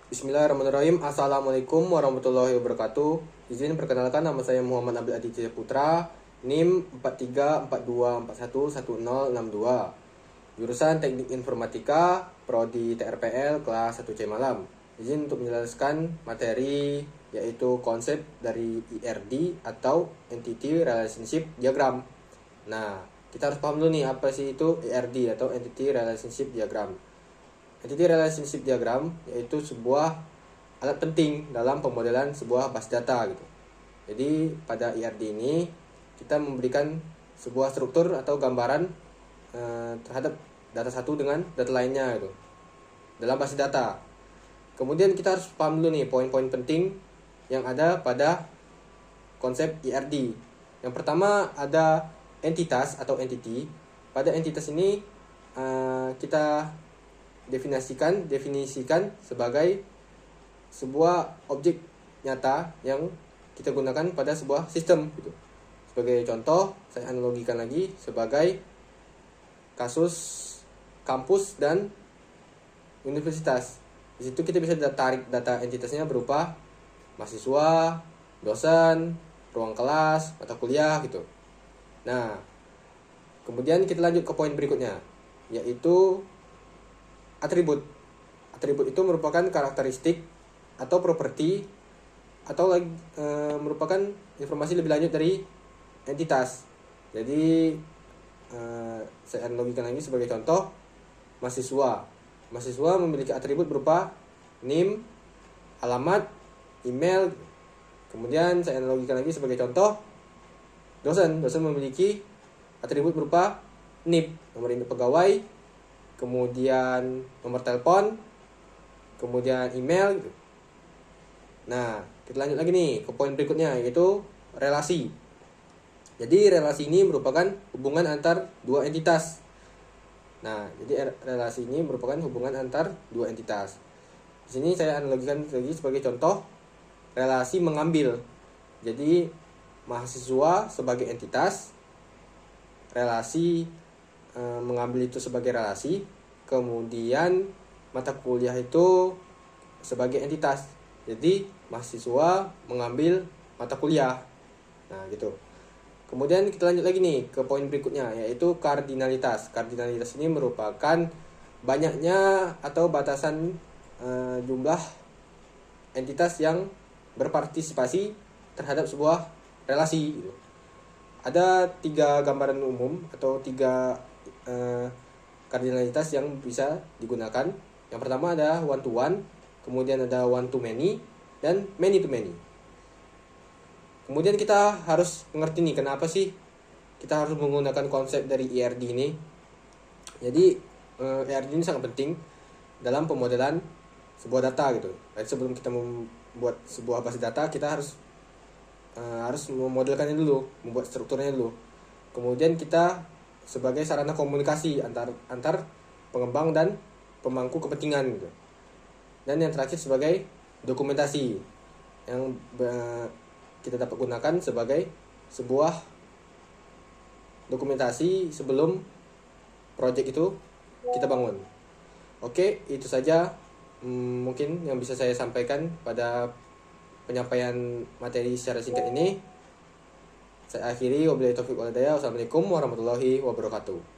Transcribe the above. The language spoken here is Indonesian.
Bismillahirrahmanirrahim. Assalamualaikum warahmatullahi wabarakatuh. Izin perkenalkan, nama saya Muhammad Abdul Aditya Putra, NIM 4342411062. Jurusan Teknik Informatika, Prodi TRPL kelas 1C Malam. Izin untuk menjelaskan materi yaitu konsep dari ERD atau Entity Relationship Diagram. Nah, kita harus paham dulu nih apa sih itu ERD atau Entity Relationship Diagram. Entity Relationship Diagram yaitu sebuah alat penting dalam pemodelan sebuah base data gitu. Jadi pada ERD ini kita memberikan sebuah struktur atau gambaran terhadap data satu dengan data lainnya gitu dalam base data. Kemudian kita harus paham dulu nih poin-poin penting yang ada pada konsep ERD. Yang pertama ada entitas atau entity. Pada entitas ini kita definisikan sebagai sebuah objek nyata yang kita gunakan pada sebuah sistem gitu. Sebagai contoh, saya analogikan lagi sebagai kasus kampus dan universitas. Di situ kita bisa tarik data entitasnya berupa mahasiswa, dosen, ruang kelas, mata kuliah gitu. Nah, kemudian kita lanjut ke poin berikutnya, yaitu atribut. Atribut itu merupakan karakteristik atau properti atau merupakan informasi lebih lanjut dari entitas. Jadi saya analogikan lagi sebagai contoh, mahasiswa. Mahasiswa memiliki atribut berupa NIM, alamat, email. Kemudian saya analogikan lagi sebagai contoh, dosen. Dosen memiliki atribut berupa NIP, nomor induk pegawai, kemudian nomor telepon, kemudian email gitu. Nah, kita lanjut lagi nih ke poin berikutnya, yaitu relasi. Jadi relasi ini merupakan hubungan antar dua entitas. Nah, jadi relasi ini merupakan hubungan antar dua entitas. Di sini saya analogikan lagi sebagai contoh relasi mengambil. Jadi mahasiswa sebagai entitas, relasi mengambil itu sebagai relasi, kemudian mata kuliah itu sebagai entitas. Jadi mahasiswa mengambil mata kuliah. Nah, gitu. Kemudian kita lanjut lagi nih ke poin berikutnya, yaitu kardinalitas. Kardinalitas ini merupakan banyaknya atau batasan jumlah entitas yang berpartisipasi terhadap sebuah relasi gitu. Ada 3 gambaran umum atau 3 kardinalitas yang bisa digunakan. Yang pertama ada one to one, kemudian ada one to many, dan many to many. Kemudian kita harus mengerti nih kenapa sih kita harus menggunakan konsep dari ERD ini. Jadi ERD ini sangat penting dalam pemodelan sebuah data gitu. Jadi sebelum kita membuat sebuah base data, kita harus memodelkannya dulu, membuat strukturnya dulu. Kemudian kita sebagai sarana komunikasi antar pengembang dan pemangku kepentingan gitu. Dan yang terakhir sebagai dokumentasi yang kita dapat gunakan sebagai sebuah dokumentasi sebelum proyek itu kita bangun. Oke, itu saja mungkin yang bisa saya sampaikan pada penyampaian materi secara singkat ini. Saya akhiri, wabillahi taufiq wal hidayah. Wassalamualaikum warahmatullahi wabarakatuh.